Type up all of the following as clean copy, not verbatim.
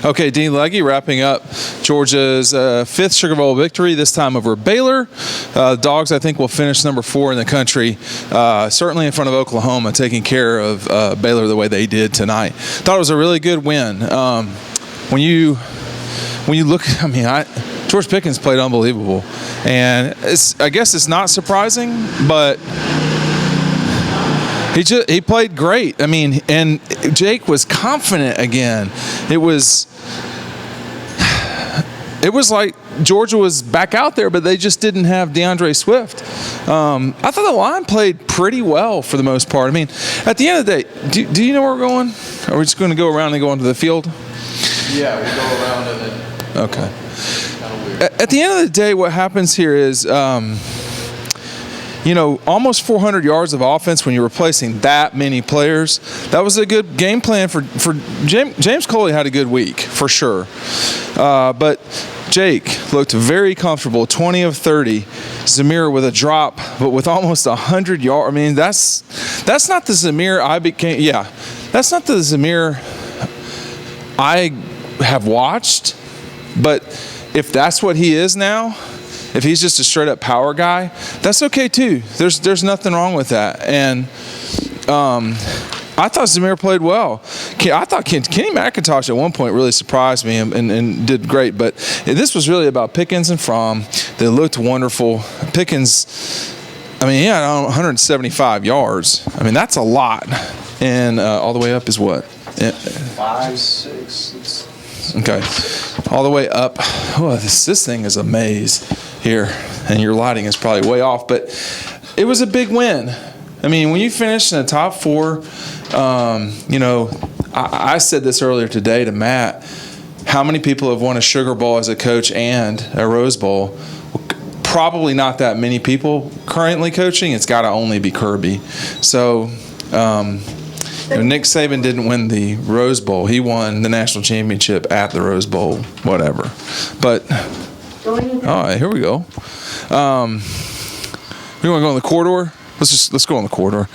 Okay, Dean Legge wrapping up Georgia's fifth Sugar Bowl victory, this time over Baylor. The Dogs, I think, will finish number 4 in the country, certainly in front of Oklahoma, taking care of Baylor the way they did tonight. Thought it was a really good win. When you look, George Pickens played unbelievable, and I guess it's not surprising, but he played great. And Jake was confident again. It was like Georgia was back out there, but they just didn't have DeAndre Swift. I thought the line played pretty well for the most part. At the end of the day, do you know where we're going? Are we just going to go around and go onto the field? Yeah, we'll go around and then. Okay. At the end of the day, what happens here is, almost 400 yards of offense when you're replacing that many players. That was a good game plan for James Coley had a good week, for sure. But Jake looked very comfortable, 20 of 30. Zamir with a drop, but with almost 100 yards. That's not the Zamir I became. Yeah, that's not the Zamir I have watched. But if that's what he is now, if he's just a straight-up power guy, that's okay too. There's nothing wrong with that. And I thought Zamir played well. I thought Kenny McIntosh at one point really surprised me and did great. But this was really about Pickens and Fromm. They looked wonderful. Pickens, he had 175 yards. That's a lot. And all the way up is what? 5, 6. Okay. All the way up. Oh, this thing is a maze here, and your lighting is probably way off, but it was a big win. When you finish in the top 4, I said this earlier today to Matt, how many people have won a Sugar Bowl as a coach and a Rose Bowl? Probably not that many people currently coaching. It's got to only be Kirby. So, Nick Saban didn't win the Rose Bowl. He won the national championship at the Rose Bowl, whatever. But, all right, here we go. We want to go on the corridor? Let's go on the corridor.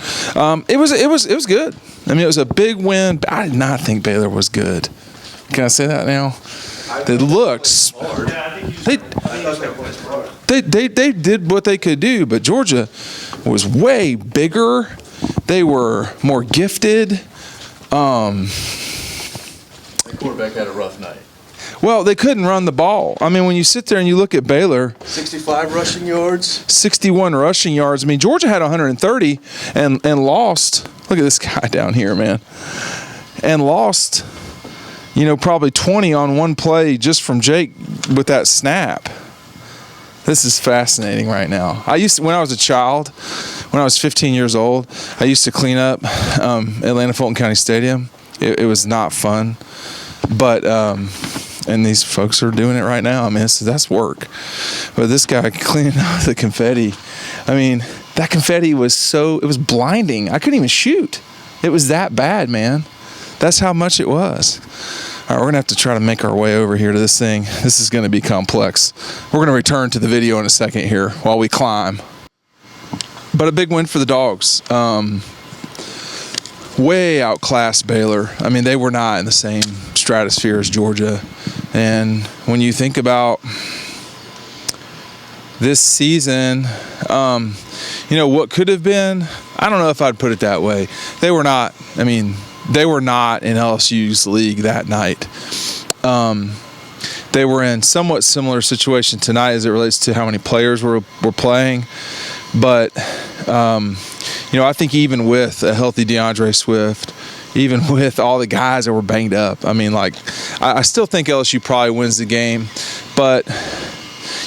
It was good. It was a big win. I did not think Baylor was good. Can I say that now? They looked. They did what they could do, but Georgia was way bigger. They were more gifted. The quarterback had a rough night. Well, they couldn't run the ball. When you sit there and you look at Baylor, 65 rushing yards, 61 rushing yards. Georgia had 130 and lost. Look at this guy down here, man. And lost, probably 20 on one play just from Jake with that snap. This is fascinating right now. When I was a child, when I was 15 years old, I used to clean up Atlanta Fulton County Stadium. It was not fun, but and these folks are doing it right now. That's work. But this guy cleaning out the confetti. That confetti was it was blinding. I couldn't even shoot. It was that bad, man. That's how much it was. All right, we're going to have to try to make our way over here to this thing. This is going to be complex. We're going to return to the video in a second here while we climb. But a big win for the Dogs. Way outclassed Baylor. They were not in the same stratosphere as Georgia. And when you think about this season, what could have been, I don't know if I'd put it that way. They were not, they were not in LSU's league that night. They were in somewhat similar situation tonight as it relates to how many players were playing. But, I think even with a healthy DeAndre Swift, even with all the guys that were banged up, I still think LSU probably wins the game. But,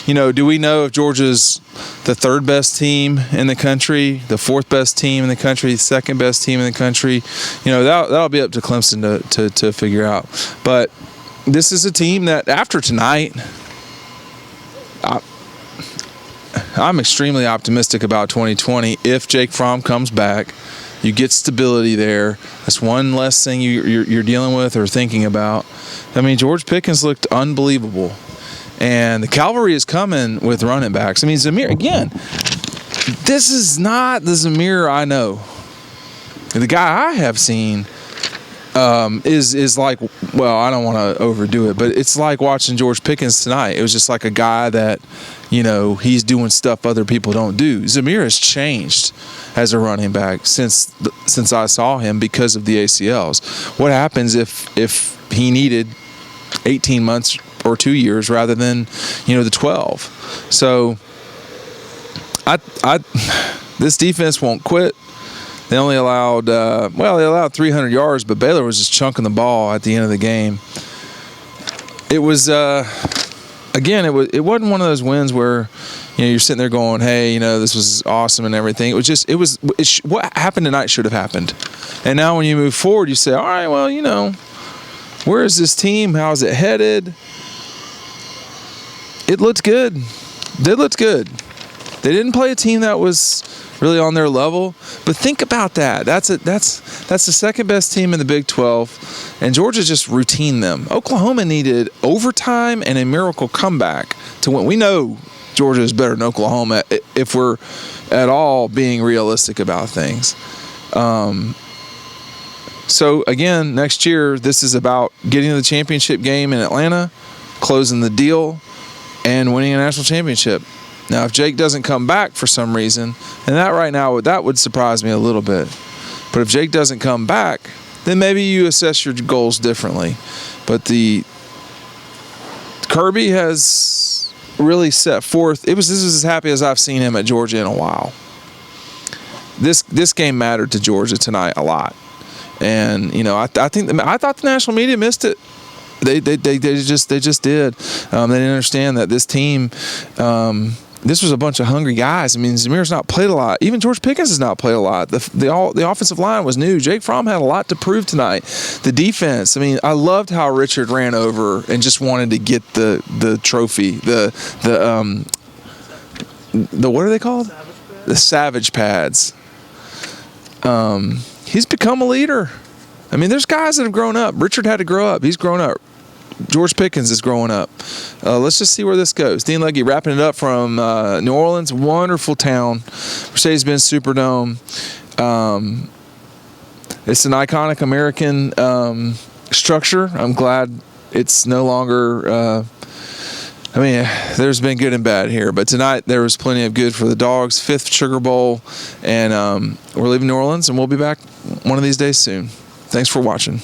do we know if Georgia's the third best team in the country, the fourth best team in the country, the second best team in the country? That'll be up to Clemson to figure out. But this is a team that after tonight, I'm extremely optimistic about 2020. If Jake Fromm comes back, you get stability there. That's one less thing you're dealing with or thinking about. George Pickens looked unbelievable. And the cavalry is coming with running backs. Zamir, again, this is not the Zamir I know. The guy I have seen is like, well, I don't want to overdo it, but it's like watching George Pickens tonight. It was just like a guy that, he's doing stuff other people don't do. Zamir has changed as a running back since I saw him because of the ACLs. What happens if he needed 18 months or 2 years rather than, the 12? So this defense won't quit. They only allowed, 300 yards, but Baylor was just chunking the ball at the end of the game. It was, it wasn't one of those wins where, you're sitting there going, hey, this was awesome and everything. What happened tonight should have happened. And now when you move forward, you say, all right, well, where is this team? How's it headed? It looked good. They looked good. They didn't play a team that was really on their level, but think about that. That's the second best team in the Big 12, and Georgia just routine them. Oklahoma needed overtime and a miracle comeback to win. We know Georgia is better than Oklahoma if we're at all being realistic about things. So again, next year this is about getting to the championship game in Atlanta, closing the deal, and winning a national championship. Now, if Jake doesn't come back for some reason, and that would surprise me a little bit. But if Jake doesn't come back, then maybe you assess your goals differently. But the Kirby has really set forth. This is as happy as I've seen him at Georgia in a while. This game mattered to Georgia tonight a lot, and I thought the national media missed it. They just did. They didn't understand that this team. This was a bunch of hungry guys. I mean, Zamir's not played a lot. Even George Pickens has not played a lot. The offensive line was new. Jake Fromm had a lot to prove tonight. The defense. I mean, I loved how Richard ran over and just wanted to get the trophy. The what are they called? The Savage Pads. He's become a leader. I mean, there's guys that have grown up. Richard had to grow up. He's grown up. George Pickens is growing up. Let's just see where this goes. Dean Legge wrapping it up from New Orleans. Wonderful town. Mercedes-Benz Superdome. It's an iconic American structure. I'm glad it's no longer... there's been good and bad here, but tonight there was plenty of good for the Dogs. 5th Sugar Bowl, and we're leaving New Orleans, and we'll be back one of these days soon. Thanks for watching.